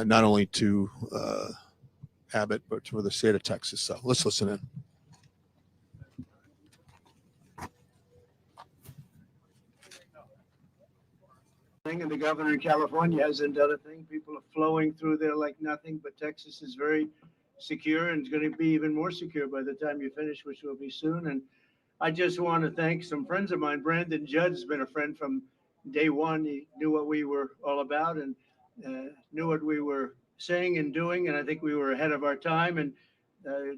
not only to Abbott, but for the state of Texas. So let's listen in. And the governor in California hasn't done a thing. People are flowing through there like nothing, but Texas is very secure and it's going to be even more secure by the time you finish, which will be soon. And I just want to thank some friends of mine. Brandon Judd has been a friend from day one. He knew what we were all about and knew what we were saying and doing. And I think we were ahead of our time. And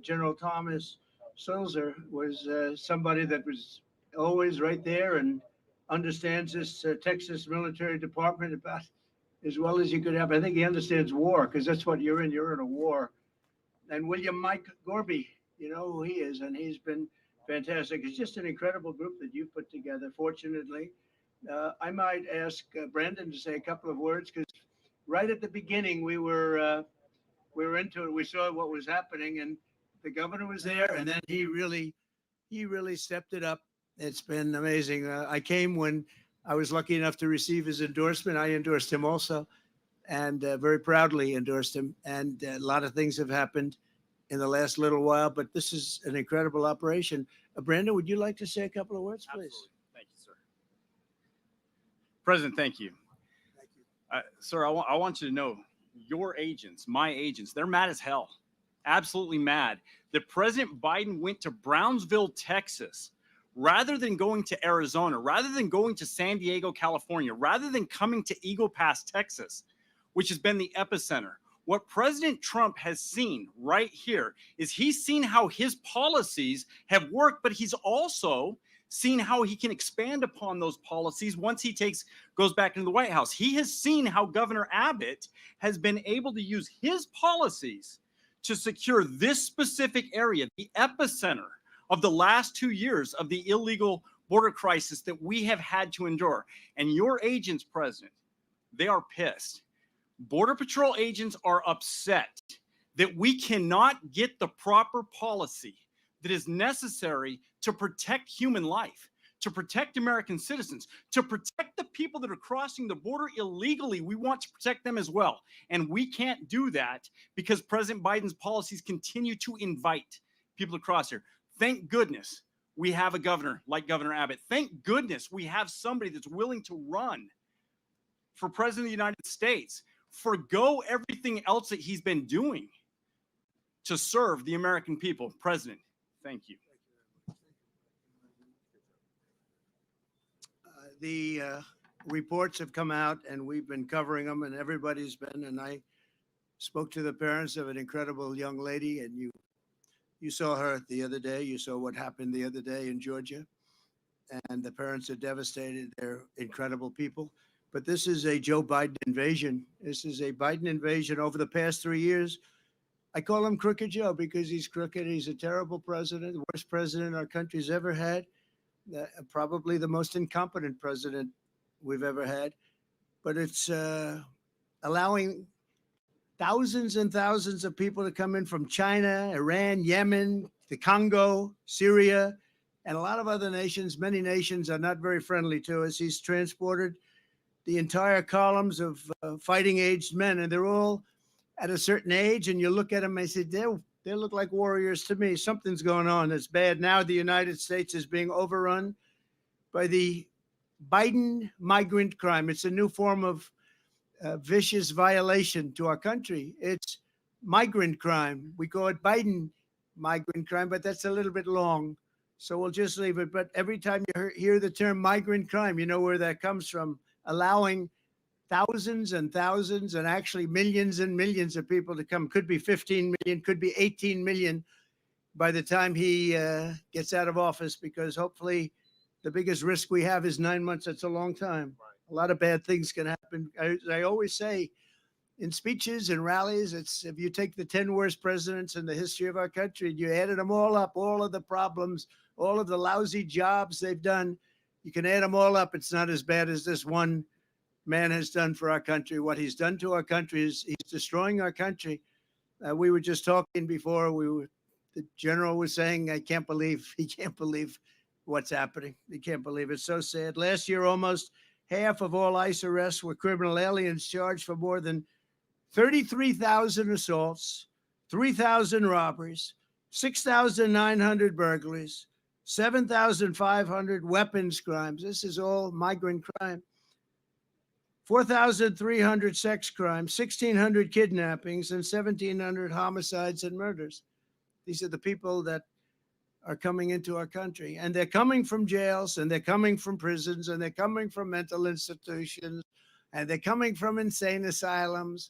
General Thomas Sulzer was somebody that was always right there and understands this Texas military department about as well as you could have. I think he understands war because that's what you're in. You're in a war. And William Mike Gorby, you know who he is, and he's been fantastic. It's just an incredible group that you've put together, fortunately. I might ask Brandon to say a couple of words because right at the beginning we were into it. We saw what was happening, and the governor was there, and then he really stepped it up. It's been amazing. I came when I was lucky enough to receive his endorsement. I endorsed him also, and very proudly endorsed him. And a lot of things have happened in the last little while, but this is an incredible operation. Brandon, would you like to say a couple of words, please? Absolutely. Thank you, sir. President, thank you. Thank you. Sir, I want you to know your agents, my agents, they're mad as hell. Absolutely mad that President Biden went to Brownsville, Texas, rather than going to Arizona, rather than going to San Diego, California, rather than coming to Eagle Pass, Texas, which has been the epicenter. What President Trump has seen right here is he's seen how his policies have worked, but he's also seen how he can expand upon those policies once he goes back into the White House. He has seen how Governor Abbott has been able to use his policies to secure this specific area, the epicenter of the last 2 years of the illegal border crisis that we have had to endure. And your agents, President, they are pissed. Border Patrol agents are upset that we cannot get the proper policy that is necessary to protect human life, to protect American citizens, to protect the people that are crossing the border illegally. We want to protect them as well. And we can't do that because President Biden's policies continue to invite people to cross here. Thank goodness we have a governor like Governor Abbott. Thank goodness we have somebody that's willing to run for president of the United States, forgo everything else that he's been doing to serve the American people. President, thank you. The reports have come out and we've been covering them and everybody's been, and I spoke to the parents of an incredible young lady, and you saw her the other day. You saw what happened the other day in Georgia, and the parents are devastated. They're incredible people. But this is a Joe Biden invasion. This is a Biden invasion over the past 3 years. I call him Crooked Joe because he's crooked. He's a terrible president, the worst president our country's ever had, probably the most incompetent president we've ever had. But it's allowing thousands and thousands of people to come in from China, Iran, Yemen, the Congo, Syria, and a lot of other nations. Many nations are not very friendly to us. He's transported the entire columns of fighting-aged men, and they're all at a certain age. And you look at them and say, they look like warriors to me. Something's going on that's bad. Now the United States is being overrun by the Biden migrant crime. It's a new form of vicious violation to our country. It's migrant crime. We call it Biden migrant crime, but that's a little bit long. So we'll just leave it. But every time you hear the term migrant crime, you know where that comes from. Allowing thousands and thousands and actually millions and millions of people to come. Could be 15 million, could be 18 million by the time he gets out of office, because hopefully the biggest risk we have is 9 months. That's a long time. Right. A lot of bad things can happen. I always say in speeches and rallies, it's if you take the 10 worst presidents in the history of our country and you added them all up, all of the problems, all of the lousy jobs they've done, you can add them all up. It's not as bad as this one man has done for our country. What he's done to our country is he's destroying our country. We were just talking before. The general was saying, he can't believe what's happening. He can't believe it. It's so sad. Last year, almost half of all ICE arrests were criminal aliens charged for more than 33,000 assaults, 3,000 robberies, 6,900 burglaries, 7,500 weapons crimes. This is all migrant crime. 4,300 sex crimes, 1,600 kidnappings, and 1,700 homicides and murders. These are the people that are coming into our country. And they're coming from jails, and they're coming from prisons, and they're coming from mental institutions, and they're coming from insane asylums,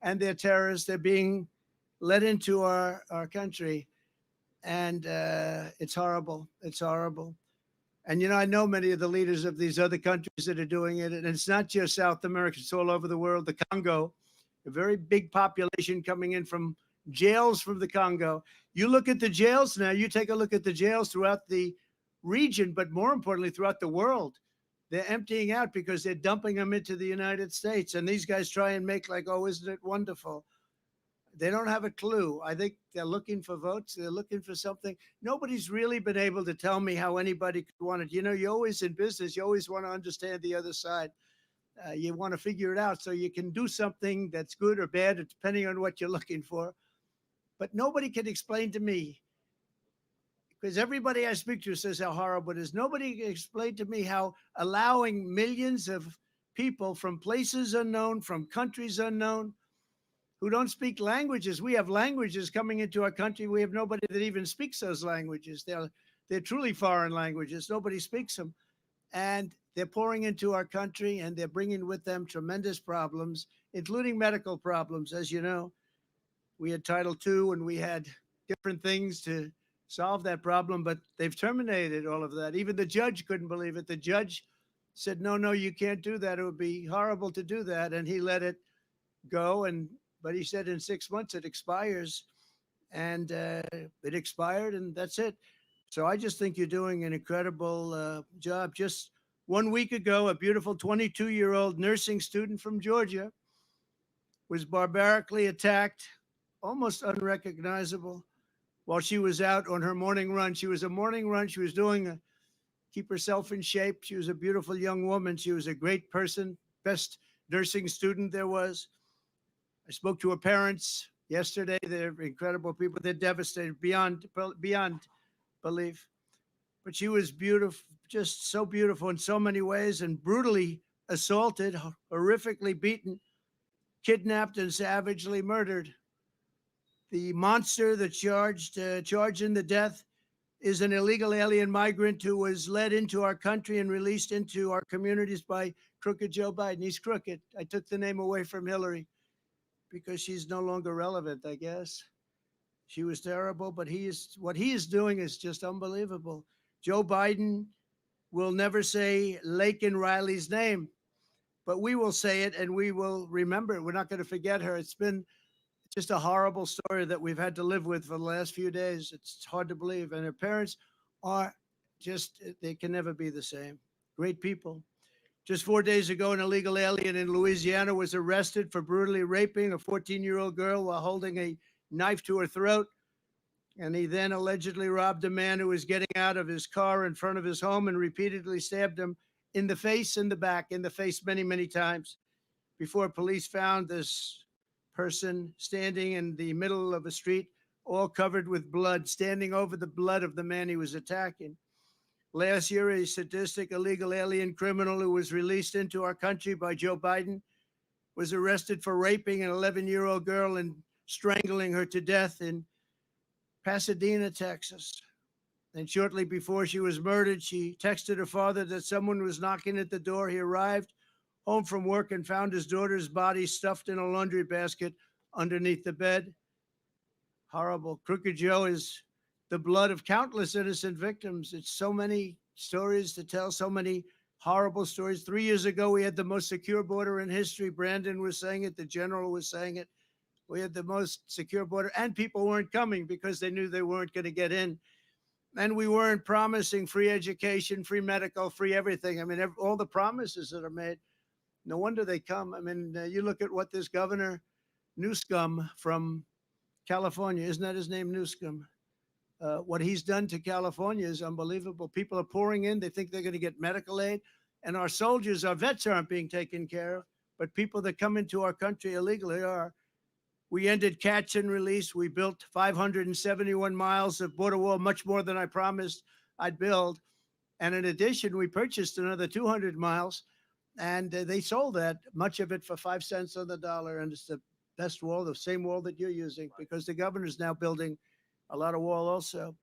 and they're terrorists. They're being let into our country. And it's horrible. It's horrible. And, I know many of the leaders of these other countries that are doing it. And it's not just South America, it's all over the world. The Congo, a very big population coming in from jails from the Congo. You look at the jails now, you take a look at the jails throughout the region, but more importantly, throughout the world. They're emptying out because they're dumping them into the United States. And these guys try and make like, oh, isn't it wonderful? They don't have a clue. I think they're looking for votes. They're looking for something. Nobody's really been able to tell me how anybody could want it. You're always in business. You always want to understand the other side. You want to figure it out so you can do something that's good or bad, depending on what you're looking for. But nobody can explain to me, because everybody I speak to says how horrible it is. Nobody can explain to me how allowing millions of people from places unknown, from countries unknown, who don't speak languages. We have languages coming into our country. We have nobody that even speaks those languages. They're truly foreign languages. Nobody speaks them. And they're pouring into our country, and they're bringing with them tremendous problems, including medical problems. As you know, we had Title II, and we had different things to solve that problem, but they've terminated all of that. Even the judge couldn't believe it. The judge said, no, you can't do that. It would be horrible to do that. And he let it go. But he said in 6 months it expires, and it expired, and that's it. So I just think you're doing an incredible job. Just 1 week ago, a beautiful 22-year-old nursing student from Georgia was barbarically attacked, almost unrecognizable, while she was out on her morning run. She was a morning run. She was doing keep herself in shape. She was a beautiful young woman. She was a great person, best nursing student there was. I spoke to her parents yesterday. They're incredible people. They're devastated beyond belief. But she was beautiful, just so beautiful in so many ways, and brutally assaulted, horrifically beaten, kidnapped, and savagely murdered. The monster that charging the death is an illegal alien migrant who was led into our country and released into our communities by crooked Joe Biden. He's crooked. I took the name away from Hillary because she's no longer relevant, I guess. She was terrible, but what he is doing is just unbelievable. Joe Biden will never say Laken Riley's name, but we will say it, and we will remember it. We're not going to forget her. It's been just a horrible story that we've had to live with for the last few days. It's hard to believe. And her parents are just, they can never be the same. Great people. Just 4 days ago, an illegal alien in Louisiana was arrested for brutally raping a 14-year-old girl while holding a knife to her throat. And he then allegedly robbed a man who was getting out of his car in front of his home and repeatedly stabbed him in the face, in the back, in the face many, many times before police found this person standing in the middle of a street, all covered with blood, standing over the blood of the man he was attacking. Last year, a sadistic illegal alien criminal who was released into our country by Joe Biden was arrested for raping an 11-year-old girl and strangling her to death in Pasadena, Texas. And shortly before she was murdered, she texted her father that someone was knocking at the door. He arrived home from work and found his daughter's body stuffed in a laundry basket underneath the bed. Horrible. Crooked Joe is the blood of countless innocent victims. It's so many stories to tell, so many horrible stories. 3 years ago, we had the most secure border in history. Brandon was saying it. The general was saying it. We had the most secure border, and people weren't coming because they knew they weren't going to get in. And we weren't promising free education, free medical, free everything. I mean, all the promises that are made, no wonder they come. I mean, you look at what this governor Newsom from California, isn't that his name, Newsom? What he's done to California is unbelievable. People are pouring in. They think they're going to get medical aid. And our soldiers, our vets aren't being taken care of. but people that come into our country illegally are. We ended catch and release. We built 571 miles of border wall, much more than I promised I'd build. And in addition, we purchased another 200 miles, and they sold that, much of it for 5 cents on the dollar. And it's the best wall, the same wall that you're using, because the governor's now building a lot of wall also.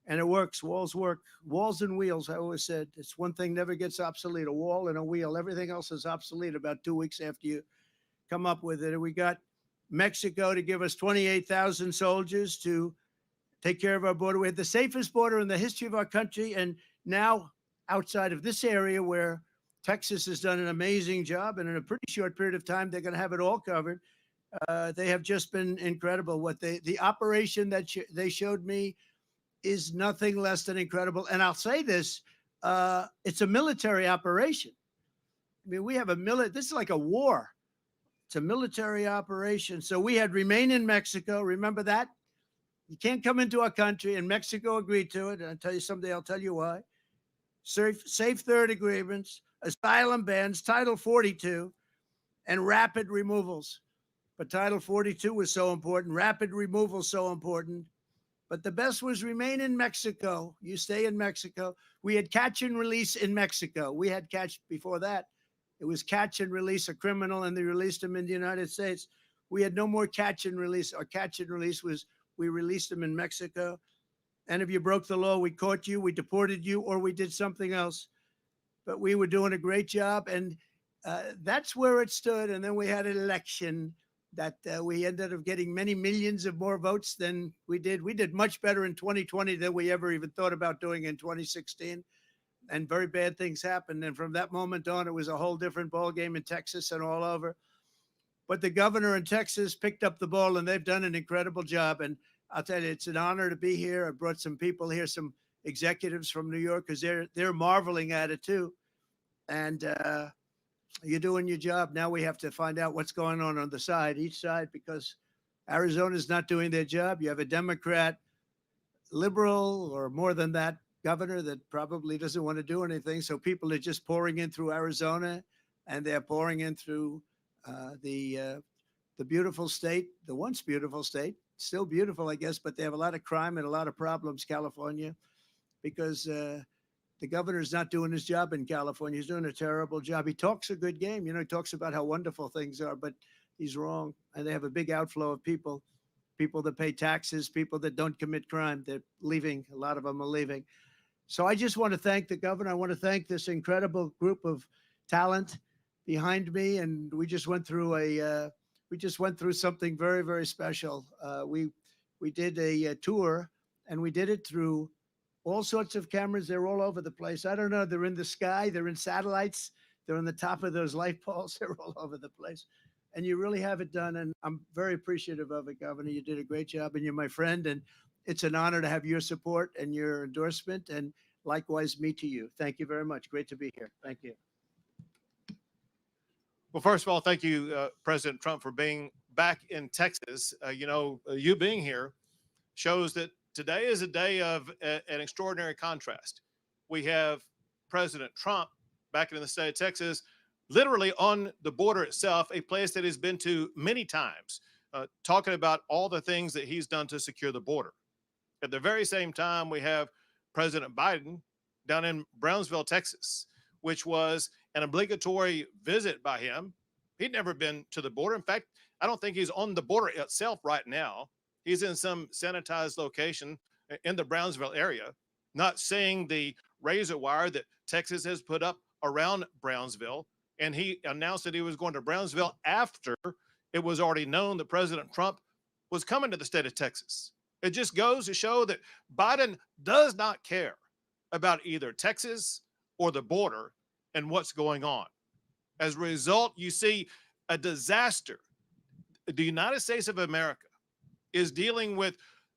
And it works. Walls work. Walls and wheels, I always said. It's one thing never gets obsolete, a wall and a wheel. Everything else is obsolete about 2 weeks after you come up with it. And we got Mexico to give us 28,000 soldiers to take care of our border. We had the safest border in the history of our country. And now, outside of this area where Texas has done an amazing job, and in a pretty short period of time, they're going to have it all covered. They have just been incredible. The operation that they showed me is nothing less than incredible. And I'll say this, it's a military operation. I mean, we have this is like a war. It's a military operation. So we had remain in Mexico. Remember that? You can't come into our country, and Mexico agreed to it. And I'll tell you someday, I'll tell you why. Safe third agreements, asylum bans, Title 42, and rapid removals. But Title 42 was so important. Rapid removal so important. But the best was remain in Mexico. You stay in Mexico. We had catch and release in Mexico. We had catch before that. It was catch and release a criminal, and they released him in the United States. We had no more catch and release. Our catch and release was we released him in Mexico. And if you broke the law, we caught you, we deported you, or we did something else. But we were doing a great job, and that's where it stood. And then we had an election that we ended up getting many millions of more votes than we did. We did much better in 2020 than we ever even thought about doing in 2016. And very bad things happened. And from that moment on, it was a whole different ballgame in Texas and all over. But the governor in Texas picked up the ball, and they've done an incredible job. And I'll tell you, it's an honor to be here. I brought some people here, some executives from New York, because they're marveling at it too. And you're doing your job. Now we have to find out what's going on the side, each side, because Arizona's not doing their job. You have a Democrat, liberal, or more than that, governor that probably doesn't want to do anything. So people are just pouring in through Arizona, and they're pouring in through the beautiful state, the once beautiful state, still beautiful, I guess, but they have a lot of crime and a lot of problems, California, because the governor's not doing his job in California. He's doing a terrible job. He talks a good game. You know, he talks about how wonderful things are, but he's wrong. And they have a big outflow of people that pay taxes, people that don't commit crime. They're leaving. A lot of them are leaving. So I just want to thank the governor. I want to thank this incredible group of talent behind me. And we just went through something very, very special. We did a tour, and we did it through all sorts of cameras. They're all over the place. I don't know. They're in the sky. They're in satellites. They're on the top of those light poles. They're all over the place. And you really have it done. And I'm very appreciative of it, Governor. You did a great job, and you're my friend. And it's an honor to have your support and your endorsement, and likewise me to you. Thank you very much. Great to be here. Thank you. Well, first of all, thank you, President Trump, for being back in Texas. You being here shows that today is a day of an extraordinary contrast. We have President Trump back in the state of Texas, literally on the border itself, a place that he's been to many times, talking about all the things that he's done to secure the border. At the very same time, we have President Biden down in Brownsville, Texas, which was an obligatory visit by him. He'd never been to the border. In fact, I don't think he's on the border itself right now. He's in some sanitized location in the Brownsville area, not seeing the razor wire that Texas has put up around Brownsville. And he announced that he was going to Brownsville after it was already known that President Trump was coming to the state of Texas. It just goes to show that Biden does not care about either Texas or the border and what's going on. As a result, you see a disaster. The United States of America is dealing with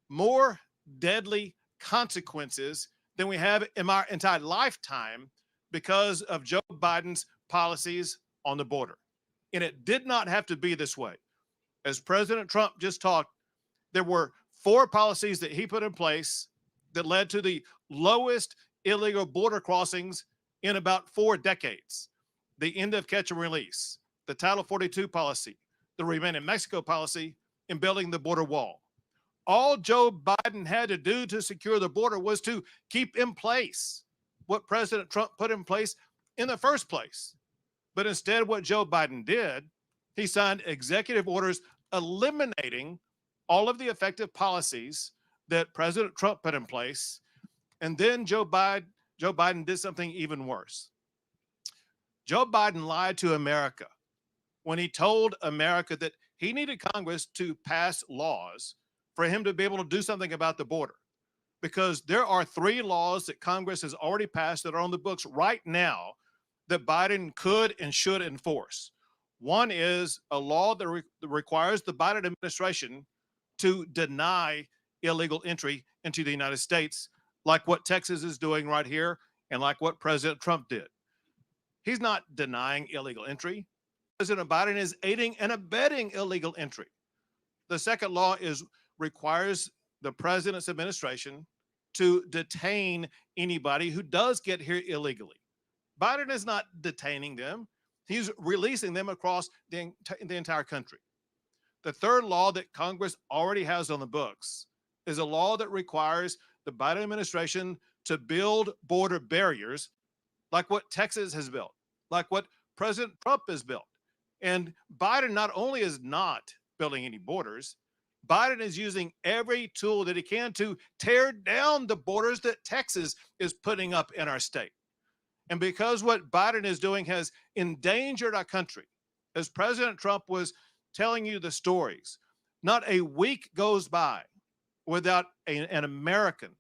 more deadly consequences than we have in our entire lifetime because of Joe Biden's policies on the border. And it did not have to be this way. As President Trump just talked, there were 4 policies that he put in place that led to the lowest illegal border crossings in about 4 decades. The end of catch and release, the Title 42 policy, the Remain in Mexico policy, and building the border wall. All Joe Biden had to do to secure the border was to keep in place what President Trump put in place in the first place. But instead, what Joe Biden did, he signed executive orders eliminating all of the effective policies that President Trump put in place. And then Joe Biden did something even worse. Joe Biden lied to America when he told America that he needed Congress to pass laws for him to be able to do something about the border. Because there are 3 laws that Congress has already passed that are on the books right now that Biden could and should enforce. One is a law that requires the Biden administration to deny illegal entry into the United States, like what Texas is doing right here and like what President Trump did. He's not denying illegal entry. President Biden is aiding and abetting illegal entry. The second law requires the president's administration to detain anybody who does get here illegally. Biden is not detaining them. He's releasing them across the entire country. The third law that Congress already has on the books is a law that requires the Biden administration to build border barriers like what Texas has built, like what President Trump has built. And Biden not only is not building any borders, Biden is using every tool that he can to tear down the borders that Texas is putting up in our state. And because what Biden is doing has endangered our country, as President Trump was telling you the stories, not a week goes by without an American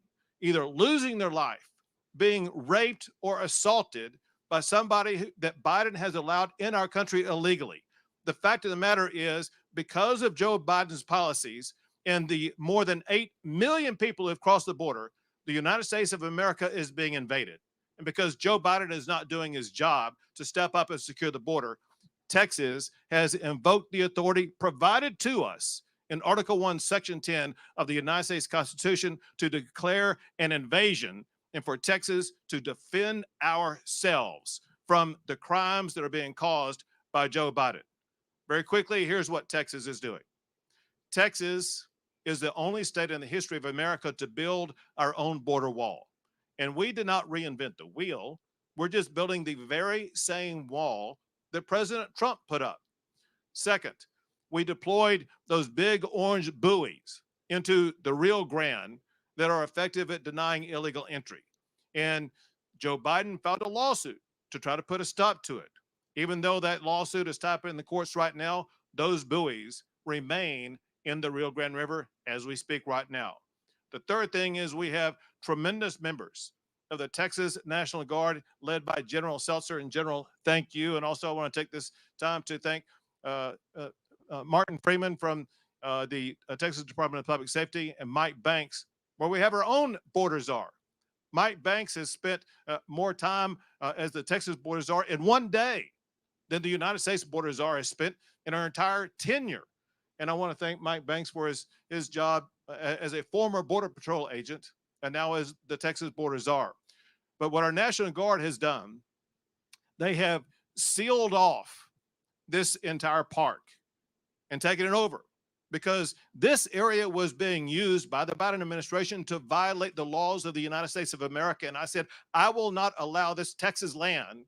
either losing their life, being raped or assaulted by somebody that Biden has allowed in our country illegally. The fact of the matter is, because of Joe Biden's policies and the more than 8 million people who have crossed the border, the United States of America is being invaded. And because Joe Biden is not doing his job to step up and secure the border, Texas has invoked the authority provided to us in Article 1, Section 10 of the United States Constitution to declare an invasion and for Texas to defend ourselves from the crimes that are being caused by Joe Biden. Very quickly, here's what Texas is doing. Texas is the only state in the history of America to build our own border wall. And we did not reinvent the wheel. We're just building the very same wall that President Trump put up. Second, we deployed those big orange buoys into the Rio Grande that are effective at denying illegal entry. And Joe Biden filed a lawsuit to try to put a stop to it. Even though that lawsuit is tied up in the courts right now, those buoys remain in the Rio Grande River as we speak right now. The third thing is we have tremendous members of the Texas National Guard led by General Seltzer. And General, thank you. And also I want to take this time to thank Martin Freeman from the Texas Department of Public Safety and Mike Banks, where we have our own border czar. Mike Banks has spent more time as the Texas border czar in one day than the United States border czar has spent in our entire tenure. And I want to thank Mike Banks for his job as a former Border Patrol agent and now as the Texas border czar. But what our National Guard has done, they have sealed off this entire park and taken it over because this area was being used by the Biden administration to violate the laws of the United States of America. And I said, I will not allow this Texas land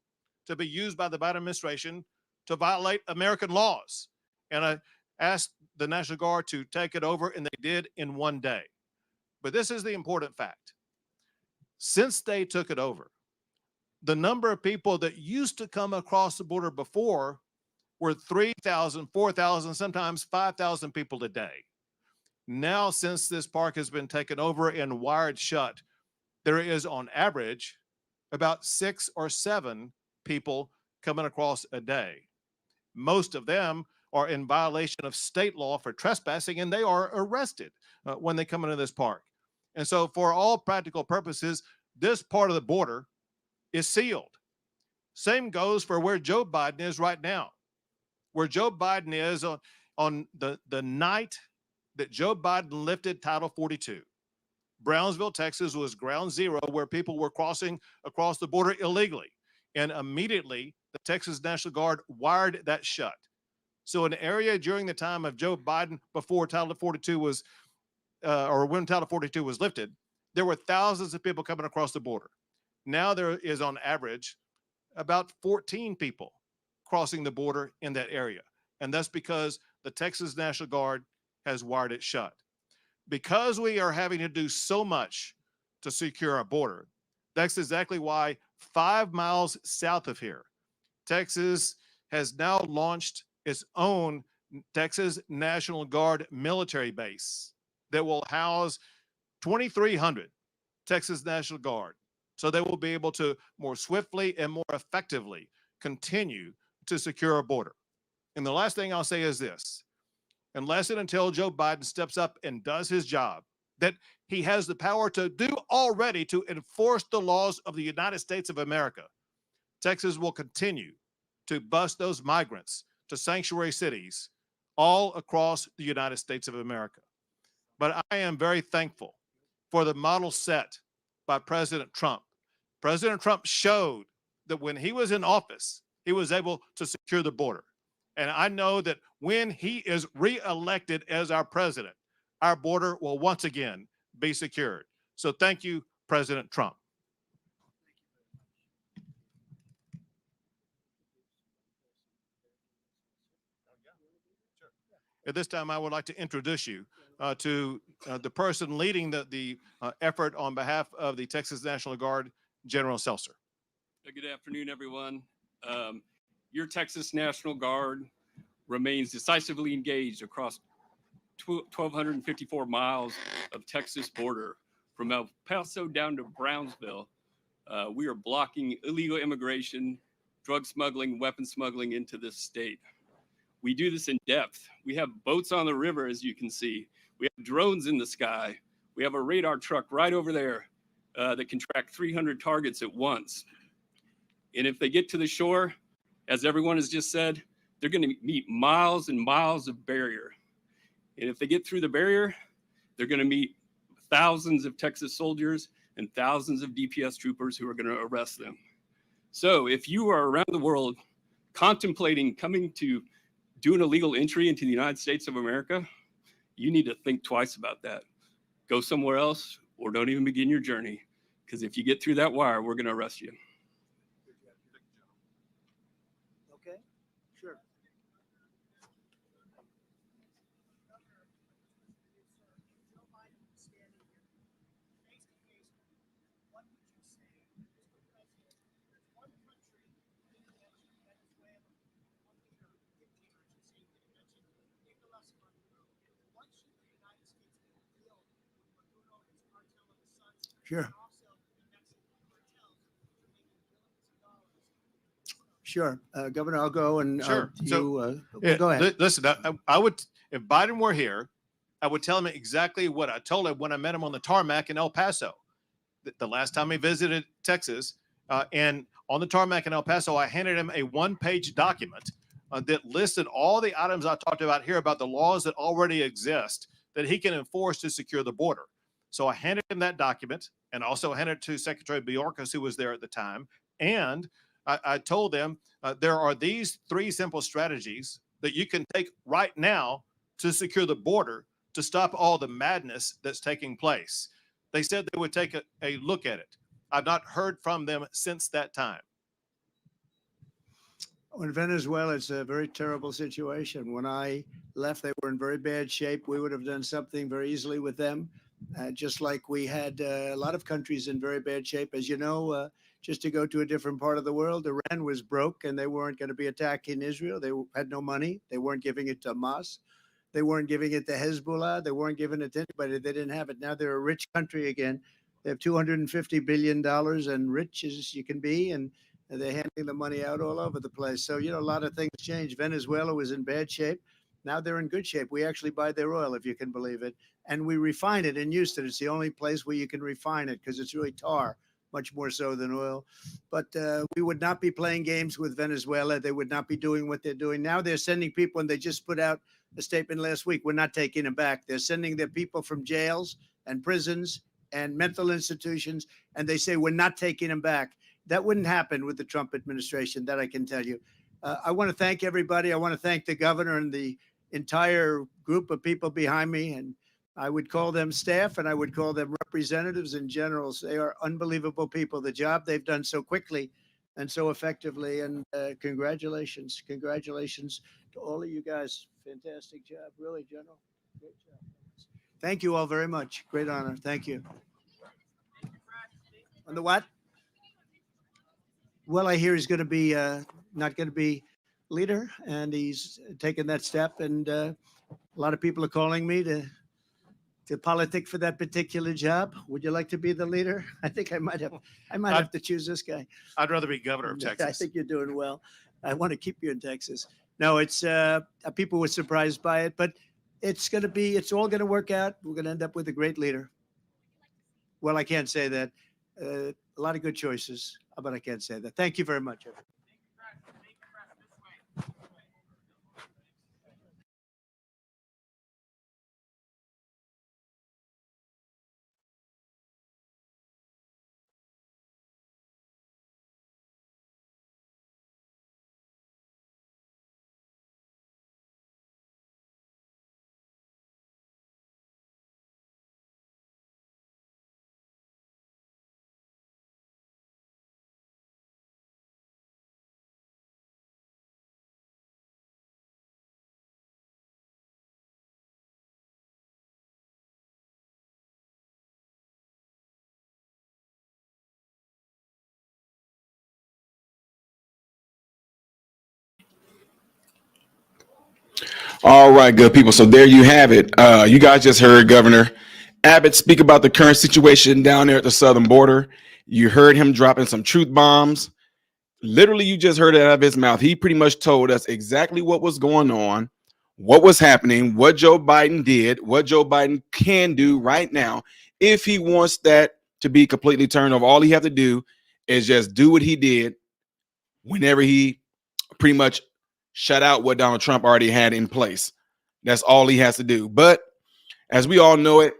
to be used by the Biden administration to violate American laws. And I asked the National Guard to take it over, and they did in one day. But this is the important fact. Since they took it over, the number of people that used to come across the border before were 3,000, 4,000, sometimes 5,000 people a day. Now, since this park has been taken over and wired shut, there is on average about 6 or 7 people coming across a day. Most of them are in violation of state law for trespassing, and they are arrested when they come into this park. And so for all practical purposes, this part of the border is sealed. Same goes for where Joe Biden is right now. Where Joe Biden is on the night that Joe Biden lifted Title 42. Brownsville, Texas was ground zero where people were crossing across the border illegally. And immediately the Texas National Guard wired that shut. So an area during the time of Joe Biden before Title 42 was, or when Title 42 was lifted, there were thousands of people coming across the border. Now there is on average about 14 people crossing the border in that area. And that's because the Texas National Guard has wired it shut. Because we are having to do so much to secure our border, that's exactly why 5 miles south of here, Texas has now launched its own Texas National Guard military base that will house 2,300 Texas National Guard. So they will be able to more swiftly and more effectively continue to secure our border. And the last thing I'll say is this: unless and until Joe Biden steps up and does his job, that he has the power to do already to enforce the laws of the United States of America, Texas will continue to bus those migrants to sanctuary cities all across the United States of America. But I am very thankful for the model set by President Trump. President Trump showed that when he was in office, he was able to secure the border. And I know that when he is reelected as our president, our border will once again be secured. So thank you, President Trump. At this time, I would like to introduce you to the person leading the effort on behalf of the Texas National Guard, General Seltzer. Good afternoon, everyone. Your Texas National Guard remains decisively engaged across 1,254 miles of Texas border from El Paso down to Brownsville. We are blocking illegal immigration, drug smuggling, weapon smuggling into this state. We do this in depth. We have boats on the river, as you can see. We have drones in the sky. We have a radar truck right over there that can track 300 targets at once. And if they get to the shore, as everyone has just said, they're going to meet miles and miles of barrier. And if they get through the barrier, they're going to meet thousands of Texas soldiers and thousands of DPS troopers who are going to arrest them. So if you are around the world contemplating coming to do an illegal entry into the United States of America, you need to think twice about that. Go somewhere else or don't even begin your journey, because if you get through that wire, we're going to arrest you. Okay, sure. Sure. Sure. Governor, I'll go and Sure. you Yeah, go ahead. Listen, I would, if Biden were here, I would tell him exactly what I told him when I met him on the tarmac in El Paso. The last time he visited Texas, and on the tarmac in El Paso, I handed him a one-page document that listed all the items I talked about here about the laws that already exist that he can enforce to secure the border. So I handed him that document and also handed it to Secretary Bjorkas, who was there at the time. And I told them there are these 3 simple strategies that you can take right now to secure the border to stop all the madness that's taking place. They said they would take a look at it. I've not heard from them since that time. In Venezuela, it's a very terrible situation. When I left, they were in very bad shape. We would have done something very easily with them, just like we had a lot of countries in very bad shape. As you know, just to go to a different part of the world, Iran was broke and they weren't going to be attacking Israel. They had no money. They weren't giving it to Hamas. They weren't giving it to Hezbollah. They weren't giving it to anybody. They didn't have it. Now they're a rich country again. They have $250 billion and rich as you can be. And they're handing the money out all over the place. So, you know, a lot of things changed. Venezuela was in bad shape. Now they're in good shape. We actually buy their oil, if you can believe it. And we refine it in Houston. It's the only place where you can refine it because it's really tar, much more so than oil. But we would not be playing games with Venezuela. They would not be doing what they're doing. Now they're sending people, and they just put out a statement last week. We're not taking them back. They're sending their people from jails and prisons and mental institutions, and they say we're not taking them back. That wouldn't happen with the Trump administration, that I can tell you. I want to thank everybody. I want to thank the governor and the entire group of people behind me. And I would call them staff and I would call them representatives and generals. They are unbelievable people. The job they've done so quickly and so effectively. And congratulations. Congratulations to all of you guys. Fantastic job. Really, General. Great job. Thank you all very much. Great honor. Thank you. On the what? Well, I hear he's going to be not going to be leader, and he's taken that step. And a lot of people are calling me to politic for that particular job. Would you like to be the leader? I think I might have to choose this guy. I'd rather be governor of Texas. I think you're doing well. I want to keep you in Texas. No, it's people were surprised by it, but it's all going to work out. We're going to end up with a great leader. Well, I can't say that. A lot of good choices, but I can't say that. Thank you very much. All right, good people. So there you have it. You guys just heard Governor Abbott speak about the current situation down there at the southern border. You heard him dropping some truth bombs. Literally, you just heard it out of his mouth. He pretty much told us exactly what was going on, what was happening, what Joe Biden did, what Joe Biden can do right now. If he wants that to be completely turned over, all he have to do is just do what he did whenever he pretty much shut out what Donald Trump already had in place. That's all he has to do. But as we all know it,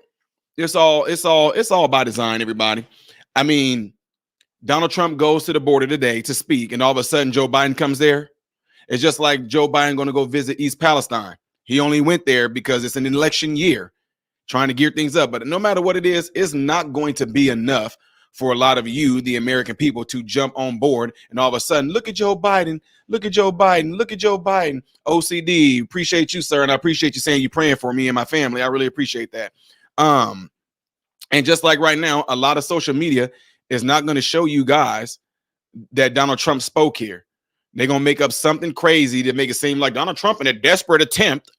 it's all by design, everybody. I mean, Donald Trump goes to the border today to speak, and all of a sudden Joe Biden comes there. It's just like Joe Biden going to go visit East Palestine. He only went there because it's an election year, trying to gear things up. But no matter what it is, it's not going to be enough for a lot of you, the American people, to jump on board and all of a sudden, look at Joe Biden, look at Joe Biden, look at Joe Biden. OCD, appreciate you, sir, and I appreciate you saying you're praying for me and my family. I really appreciate that. And just like right now, a lot of social media is not going to show you guys that Donald Trump spoke here. They're going to make up something crazy to make it seem like Donald Trump in a desperate attempt.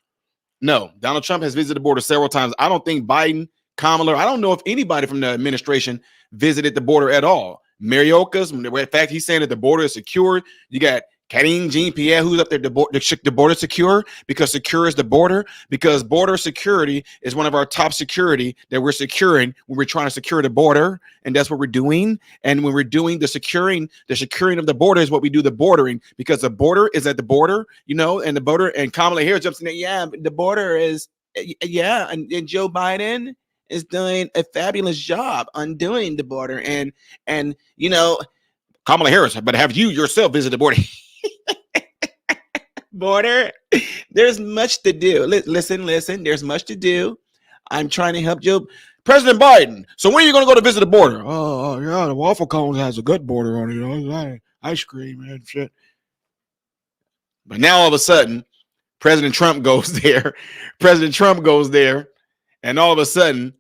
No, Donald Trump has visited the border several times. I don't think Biden, Kamala, I don't know if anybody from the administration visited the border at all. Mariokas, in fact, he's saying that the border is secure. You got Karine Jean-Pierre, who's up there, the border secure, because secure is the border, because border security is one of our top security that we're securing when we're trying to secure the border, and that's what we're doing. And when we're doing the securing of the border is what we do the bordering, because the border is at the border, and the border, and Kamala Harris jumps in there, yeah, the border is, yeah, and Joe Biden is doing a fabulous job on doing the border, and Kamala Harris, but have you yourself visited the border? Border, there's much to do. Listen, there's much to do. I'm trying to help you, President Biden. So when are you going to go to visit the border? Oh yeah, the waffle cone has a good border on it, ice cream and shit. But now all of a sudden, President Trump goes there, and all of a sudden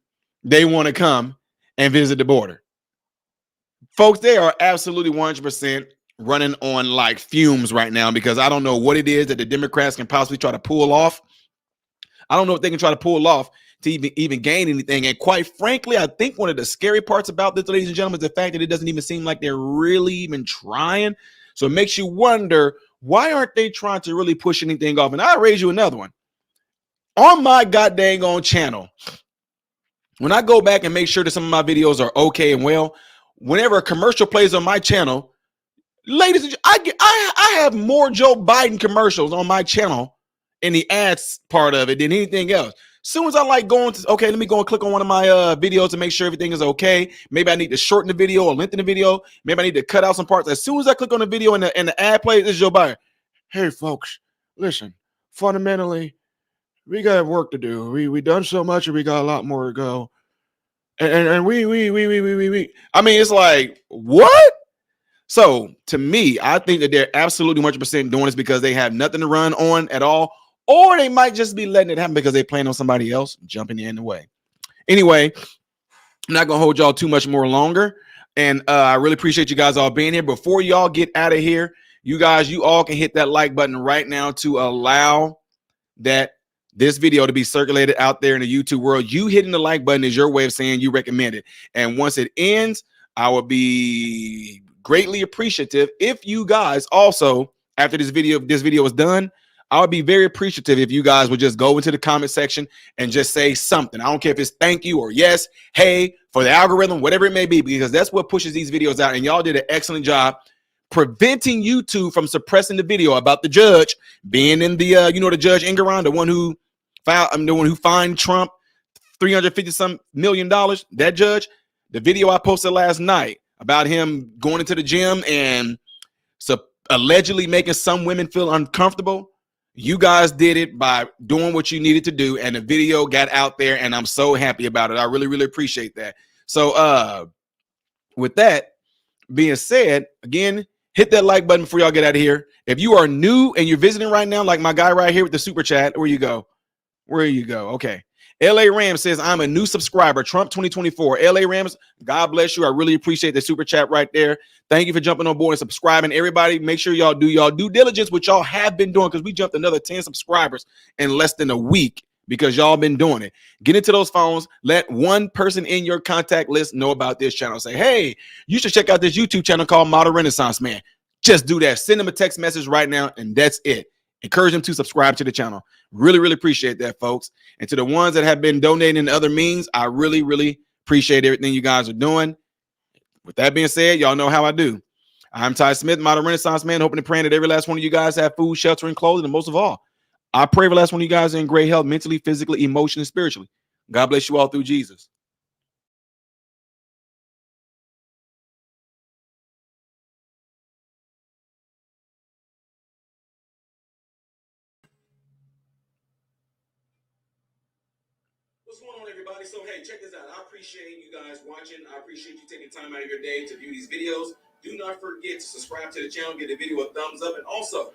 they want to come and visit the border. Folks, they are absolutely 100% running on like fumes right now, because I don't know what it is that the Democrats can possibly try to pull off. I don't know if they can try to pull off to even gain anything. And quite frankly, I think one of the scary parts about this, ladies and gentlemen, is the fact that it doesn't even seem like they're really even trying. So it makes you wonder, why aren't they trying to really push anything off? And I'll raise you another one. On my goddamn own channel, when I go back and make sure that some of my videos are okay and well, whenever a commercial plays on my channel, ladies and gentlemen, I have more Joe Biden commercials on my channel in the ads part of it than anything else. Soon as I like going to, okay, let me go and click on one of my videos to make sure everything is okay. Maybe I need to shorten the video or lengthen the video. Maybe I need to cut out some parts. As soon as I click on the video and the ad plays, this is Joe Biden. Hey, folks, listen, fundamentally, we got work to do. We done so much and we got a lot more to go. And we. I mean, it's like, what? So to me, I think that they're absolutely 100% doing this because they have nothing to run on at all. Or they might just be letting it happen because they plan on somebody else jumping in the way. Anyway, I'm not going to hold y'all too much more longer. And I really appreciate you guys all being here. Before y'all get out of here, you guys, you all can hit that like button right now to allow this video to be circulated out there in the YouTube world. You hitting the like button is your way of saying you recommend it. And once it ends, I will be greatly appreciative if you guys also, after this video is done, I would be very appreciative if you guys would just go into the comment section and just say something. I don't care if it's thank you or yes, hey, for the algorithm, whatever it may be, because that's what pushes these videos out. And y'all did an excellent job preventing YouTube from suppressing the video about the judge being in the, the Judge Engeron, the one who fined Trump $350 million. That judge, the video I posted last night about him going into the gym and allegedly making some women feel uncomfortable. You guys did it by doing what you needed to do, and the video got out there, and I'm so happy about it. I really, really appreciate that. So with that being said, again, hit that like button before y'all get out of here. If you are new and you're visiting right now, like my guy right here with the super chat, where you go? Okay. LA Rams says, I'm a new subscriber. Trump 2024. LA Rams, God bless you. I really appreciate the super chat right there. Thank you for jumping on board and subscribing. Everybody, make sure y'all do y'all due diligence, which y'all have been doing, because we jumped another 10 subscribers in less than a week because y'all been doing it. Get into those phones. Let one person in your contact list know about this channel. Say, hey, you should check out this YouTube channel called Model Renaissance Man. Just do that. Send them a text message right now, and that's it. Encourage them to subscribe to the channel. Really, really appreciate that, folks. And to the ones that have been donating in other means, I really, really appreciate everything you guys are doing. With that being said, y'all know how I do. I'm Ty Smith, Model Renaissance Man, hoping and praying that every last one of you guys have food, shelter, and clothing. And most of all, I pray every last one of you guys are in great health, mentally, physically, emotionally, spiritually. God bless you all through Jesus. What's going on, everybody? So, hey, check this out. I appreciate you guys watching. I appreciate you taking time out of your day to view these videos. Do not forget to subscribe to the channel, give the video a thumbs up, and also